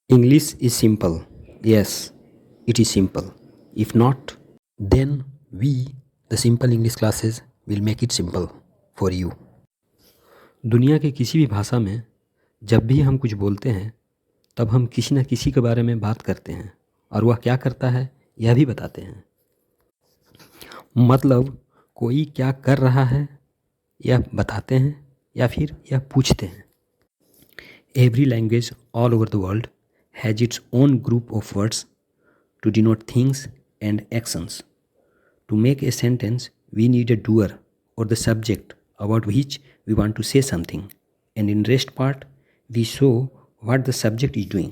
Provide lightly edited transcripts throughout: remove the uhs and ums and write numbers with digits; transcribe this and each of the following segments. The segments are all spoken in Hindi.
English is simple. Yes, it is simple. If not, then we, the simple English classes, will make it simple for you. दुनिया के किसी भी भाषा में जब भी हम कुछ बोलते हैं तब हम किसी न किसी के बारे में बात करते हैं और वह क्या करता है यह भी बताते हैं। मतलब कोई क्या कर रहा है यह बताते हैं या फिर यह पूछते हैं। Every language all over the world has its own group of words to denote things and actions. To make a sentence, we need a doer or the subject about which we want to say something, and in rest part, we show what the subject is doing.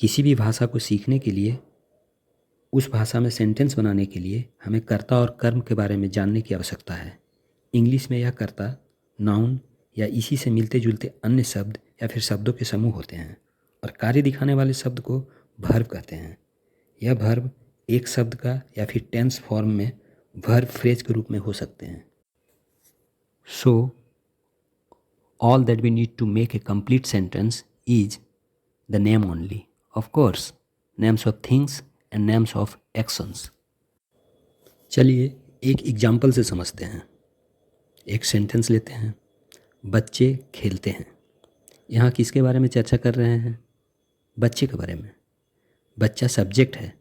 किसी भी भाषा को सीखने के लिए, उस भाषा में सेंटेंस बनाने के लिए हमें कर्ता और कर्म के बारे में जानने की आवश्यकता है। इंग्लिश में यह कर्ता नाउन या इसी से मिलते जुलते अन्य शब्द या फिर शब्दों के समूह होते हैं और कार्य दिखाने वाले शब्द को वर्ब कहते हैं। यह वर्ब एक शब्द का या फिर टेंस फॉर्म में वर्ब फ्रेज के रूप में हो सकते हैं। So all that we need to make a complete sentence is the name only, of course names of things and names of actions. चलिए एक एग्जाम्पल से समझते हैं। एक सेंटेंस लेते हैं, बच्चे खेलते हैं। यहाँ किसके बारे में चर्चा कर रहे हैं? बच्चे के बारे में। बच्चा सब्जेक्ट है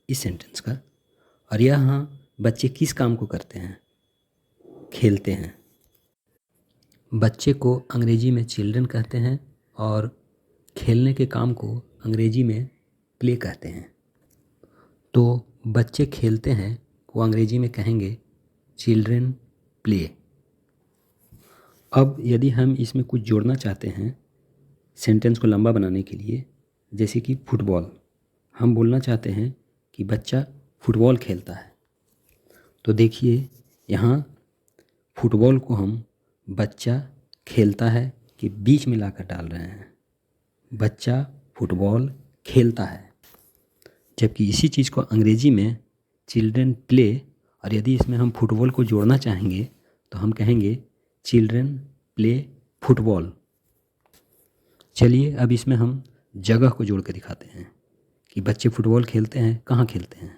इस सेंटेंस का और यहाँ बच्चे किस काम को करते हैं? खेलते हैं। बच्चे को अंग्रेजी में चिल्ड्रन कहते हैं और खेलने के काम को अंग्रेजी में प्ले कहते हैं। तो बच्चे खेलते हैं को अंग्रेजी में कहेंगे चिल्ड्रन प्ले। अब यदि हम इसमें कुछ जोड़ना चाहते हैं सेंटेंस को लंबा बनाने के लिए, जैसे कि फुटबॉल, हम बोलना चाहते हैं कि बच्चा फुटबॉल खेलता है। तो देखिए यहाँ फुटबॉल को हम बच्चा खेलता है के बीच में लाकर डाल रहे हैं। बच्चा फुटबॉल खेलता है, जबकि इसी चीज़ को अंग्रेजी में चिल्ड्रन प्ले, और यदि इसमें हम फुटबॉल को जोड़ना चाहेंगे तो हम कहेंगे चिल्ड्रन प्ले फुटबॉल। चलिए अब इसमें हम जगह को जोड़ कर दिखाते हैं कि बच्चे फुटबॉल खेलते हैं। कहाँ खेलते हैं?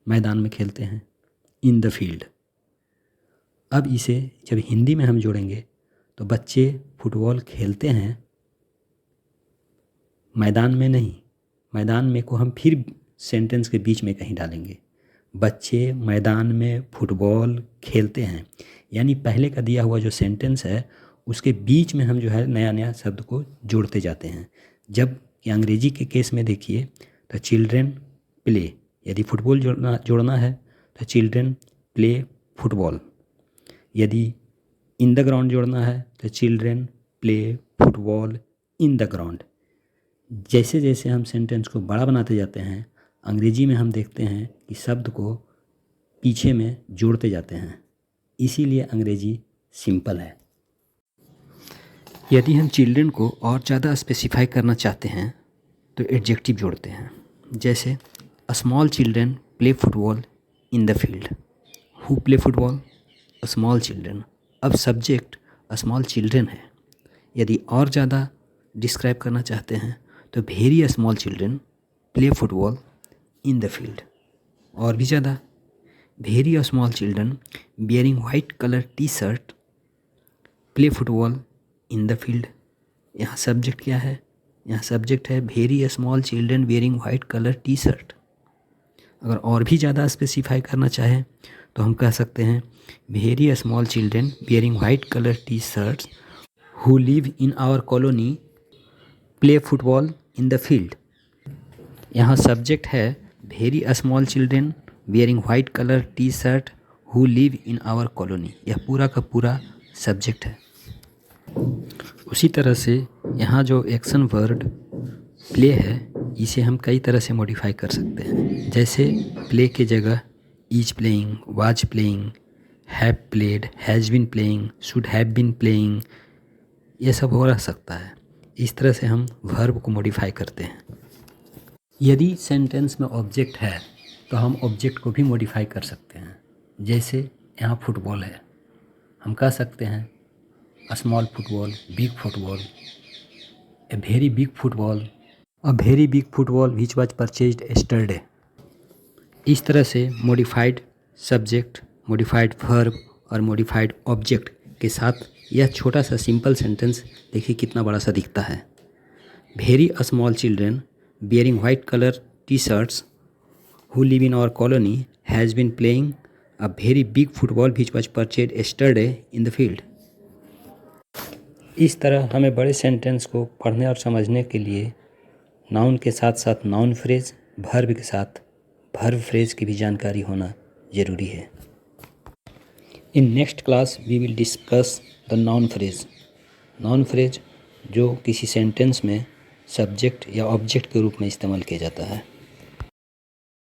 मैदान में खेलते हैं, इन द फील्ड। अब इसे जब हिंदी में हम जोड़ेंगे तो बच्चे फुटबॉल खेलते हैं मैदान में नहीं, मैदान में को हम फिर सेंटेंस के बीच में कहीं डालेंगे। बच्चे मैदान में फुटबॉल खेलते हैं, यानी पहले का दिया हुआ जो सेंटेंस है उसके बीच में हम जो है नया नया शब्द को जोड़ते जाते हैं। जब कि अंग्रेजी के केस में देखिए तो चिल्ड्रन प्ले, यदि फुटबॉल जोड़ना है तो चिल्ड्रन प्ले फुटबॉल। यदि इन द ग्राउंड जोड़ना है तो children play football in the ground. जैसे जैसे हम सेंटेंस को बड़ा बनाते जाते हैं, अंग्रेजी में हम देखते हैं कि शब्द को पीछे में जोड़ते जाते हैं, इसीलिए अंग्रेजी सिंपल है। यदि हम चिल्ड्रन को और ज़्यादा स्पेसिफाई करना चाहते हैं तो एडजेक्टिव जोड़ते हैं, जैसे अ small children play football in the field. Who play football? A small children. अब सब्जेक्ट अ स्मॉल चिल्ड्रन है। यदि और ज़्यादा डिस्क्राइब करना चाहते हैं तो very a small children play football in the field. और भी ज़्यादा, very a small children bearing white colour T shirt play football in the field. यहाँ सब्जेक्ट क्या है? यहाँ सब्जेक्ट है very a small children bearing white colour T shirt. अगर और भी ज़्यादा स्पेसिफाई करना चाहें तो हम कह सकते हैं very a small children bearing white colour T shirts who live in our colony play football in the field. यहाँ सब्जेक्ट है very a small children bearing white colour T shirt who live in our colony. यह पूरा का पूरा सब्जेक्ट है। उसी तरह से यहाँ जो एक्शन वर्ड प्ले है इसे हम कई तरह से मॉडिफाई कर सकते हैं। जैसे प्ले के जगह is playing, was playing, have played, has been playing, should have been playing, ये सब हो रह सकता है। इस तरह से हम वर्ब को मॉडिफाई करते हैं। यदि सेंटेंस में ऑब्जेक्ट है तो हम ऑब्जेक्ट को भी मॉडिफाई कर सकते हैं। जैसे यहाँ फुटबॉल है, हम कह सकते हैं a small football, big football, A very big football. A very big football which was purchased yesterday. इस तरह से मॉडिफाइड सब्जेक्ट, मॉडिफाइड वर्ब और मॉडिफाइड ऑब्जेक्ट के साथ यह छोटा सा सिंपल सेंटेंस देखिए कितना बड़ा सा दिखता है। Very small children bearing white colour T shirts who live in our colony has been playing a very big football which was purchased yesterday in the field. इस तरह हमें बड़े सेंटेंस को पढ़ने और समझने के लिए नाउन के साथ साथ नाउन फ्रेज, वर्ब के साथ वर्ब फ्रेज की भी जानकारी होना ज़रूरी है। In next class we will discuss the noun phrase. Noun phrase जो किसी सेंटेंस में सब्जेक्ट या ऑब्जेक्ट के रूप में इस्तेमाल किया जाता है।